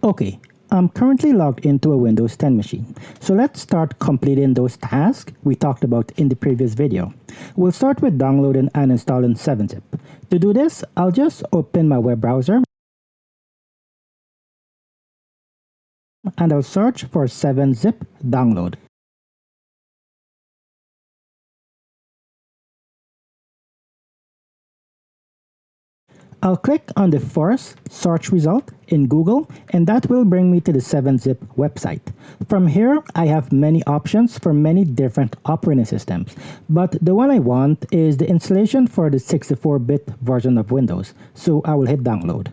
Okay, I'm currently logged into a Windows 10 machine. So let's start completing those tasks we talked about in the previous video. We'll start with downloading and installing 7-zip. To do this, I'll just open my web browser and I'll search for 7-zip download. I'll click on the first search result in Google and that will bring me to the 7-zip website. From here, I have many options for many different operating systems, but the one I want is the installation for the 64-bit version of Windows, so I will hit download.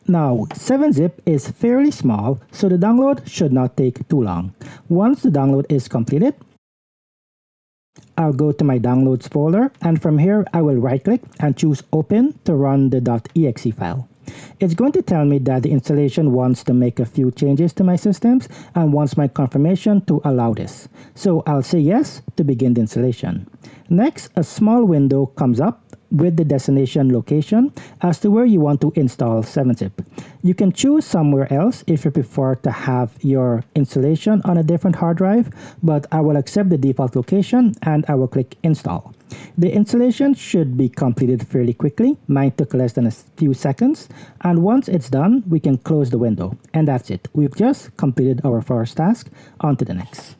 Now, 7-zip is fairly small, so the download should not take too long. Once the download is completed, I'll go to my downloads folder and from here I will right click and choose open to run the .exe file. It's going to tell me that the installation wants to make a few changes to my systems and wants my confirmation to allow this. So I'll say yes to begin the installation. Next, a small window comes up with the destination location as to where you want to install 7-zip. You can choose somewhere else if you prefer to have your installation on a different hard drive, but I will accept the default location and I will click install. The installation should be completed fairly quickly. Mine took less than a few seconds, and once it's done, we can close the window. And that's it. We've just completed our first task. On to the next.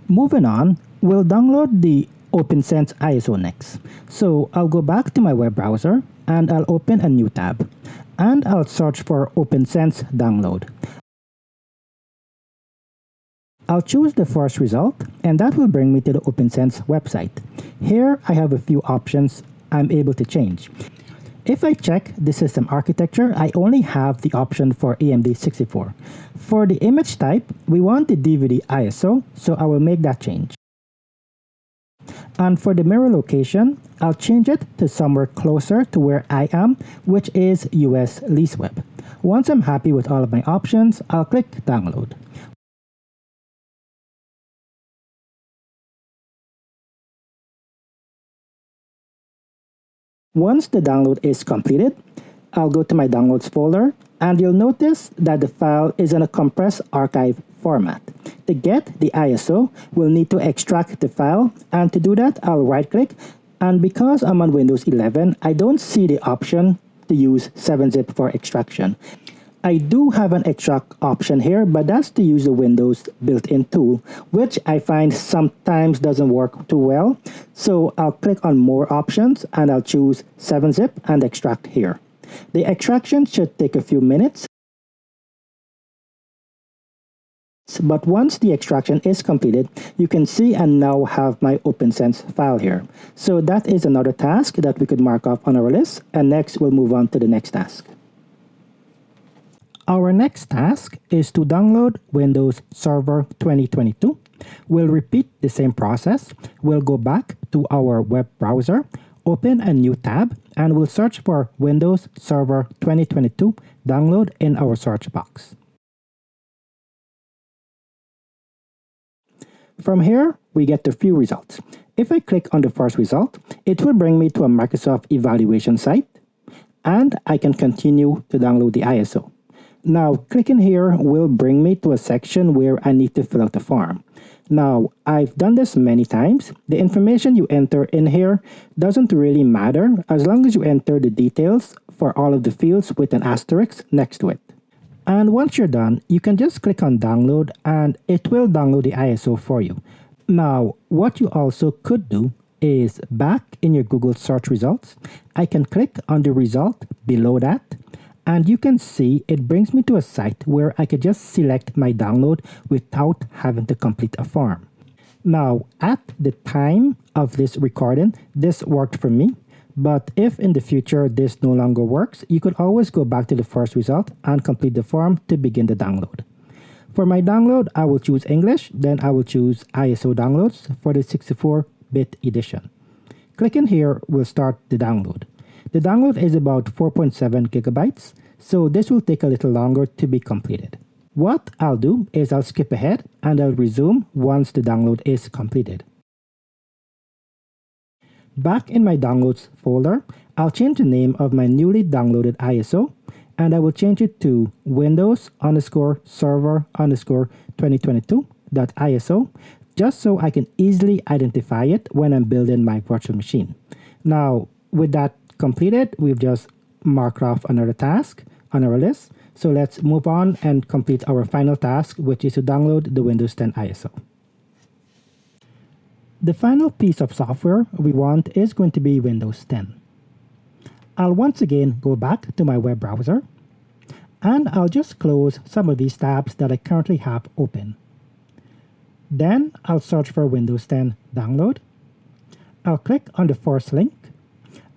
Moving on, we'll download the OPNSense ISO next. So I'll go back to my web browser and I'll open a new tab and I'll search for OPNSense download. I'll choose the first result and that will bring me to the OPNSense website. Here I have a few options I'm able to change. If I check the system architecture, I only have the option for AMD 64. For the image type, we want the DVD ISO, so I will make that change. And for the mirror location, I'll change it to somewhere closer to where I am, which is US lease web. Once I'm happy with all of my options, I'll click download. Once the download is completed, I'll go to my downloads folder and you'll notice that the file is in a compressed archive format. To get the ISO, we'll need to extract the file, and to do that, I'll right click, and because I'm on Windows 11, I don't see the option to use 7-zip for extraction. I do have an extract option here, but that's to use the Windows built-in tool, which I find sometimes doesn't work too well. So I'll click on more options and I'll choose 7-zip and extract here. The extraction should take a few minutes, but once the extraction is completed, you can see and now have my OPNSense file here. So that is another task that we could mark off on our list, and next we'll move on to the next task. Our next task is to download Windows Server 2022. We'll repeat the same process. We'll go back to our web browser, open a new tab, and we'll search for Windows Server 2022 download in our search box. From here, we get a few results. If I click on the first result, it will bring me to a Microsoft evaluation site, and I can continue to download the ISO. Now, clicking here will bring me to a section where I need to fill out a form. Now, I've done this many times. The information you enter in here doesn't really matter as long as you enter the details for all of the fields with an asterisk next to it. And once you're done, you can just click on download and it will download the ISO for you. Now, what you also could do is back in your Google search results, I can click on the result below that, and you can see it brings me to a site where I could just select my download without having to complete a form. Now, at the time of this recording, this worked for me, but if in the future this no longer works, you could always go back to the first result and complete the form to begin the download. For my download, I will choose English, then I will choose ISO downloads for the 64-bit edition. Clicking here will start the download. The download is about 4.7 gigabytes, so this will take a little longer to be completed. What I'll do is I'll skip ahead and I'll resume once the download is completed. Back in my Downloads folder, I'll change the name of my newly downloaded ISO, and I will change it to Windows_Server_2022.iso, just so I can easily identify it when I'm building my virtual machine. Now, with that completed, we've just marked off another task on our list. So let's move on and complete our final task, which is to download the Windows 10 ISO. The final piece of software we want is going to be Windows 10. I'll once again go back to my web browser, and I'll just close some of these tabs that I currently have open. Then I'll search for Windows 10 download. I'll click on the first link,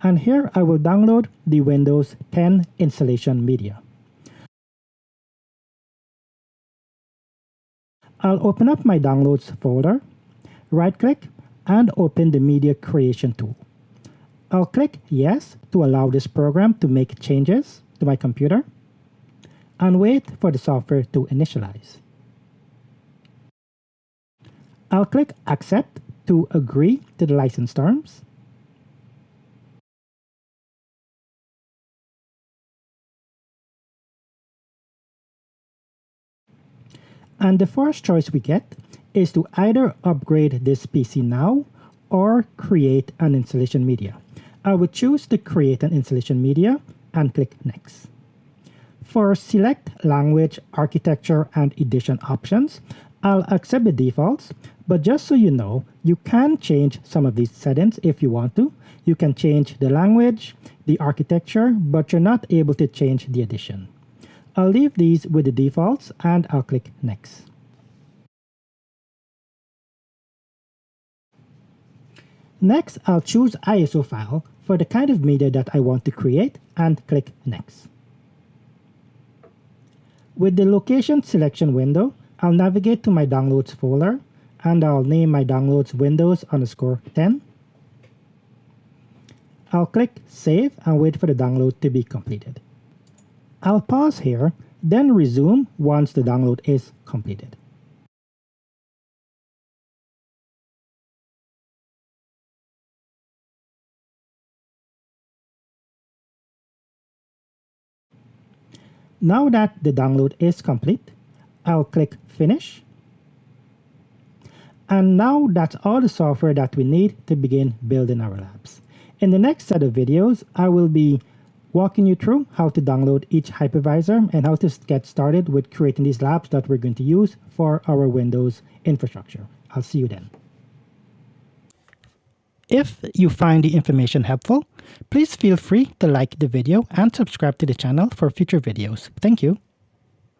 and here I will download the Windows 10 installation media. I'll open up my Downloads folder, right-click, and open the Media Creation tool. I'll click Yes to allow this program to make changes to my computer, and wait for the software to initialize. I'll click Accept to agree to the license terms. And the first choice we get is to either upgrade this PC now or create an installation media. I would choose to create an installation media and click Next. For select language, architecture, and edition options, I'll accept the defaults, but just so you know, you can change some of these settings if you want to. You can change the language, the architecture, but you're not able to change the edition. I'll leave these with the defaults and I'll click Next. Next, I'll choose ISO file for the kind of media that I want to create and click Next. With the location selection window, I'll navigate to my Downloads folder and I'll name my downloads Windows_10. I'll click Save and wait for the download to be completed. I'll pause here, then resume once the download is completed. Now that the download is complete, I'll click Finish. And now that's all the software that we need to begin building our labs. In the next set of videos, I will be walking you through how to download each hypervisor and how to get started with creating these labs that we're going to use for our Windows infrastructure. I'll see you then. If you find the information helpful, please feel free to like the video and subscribe to the channel for future videos. Thank you.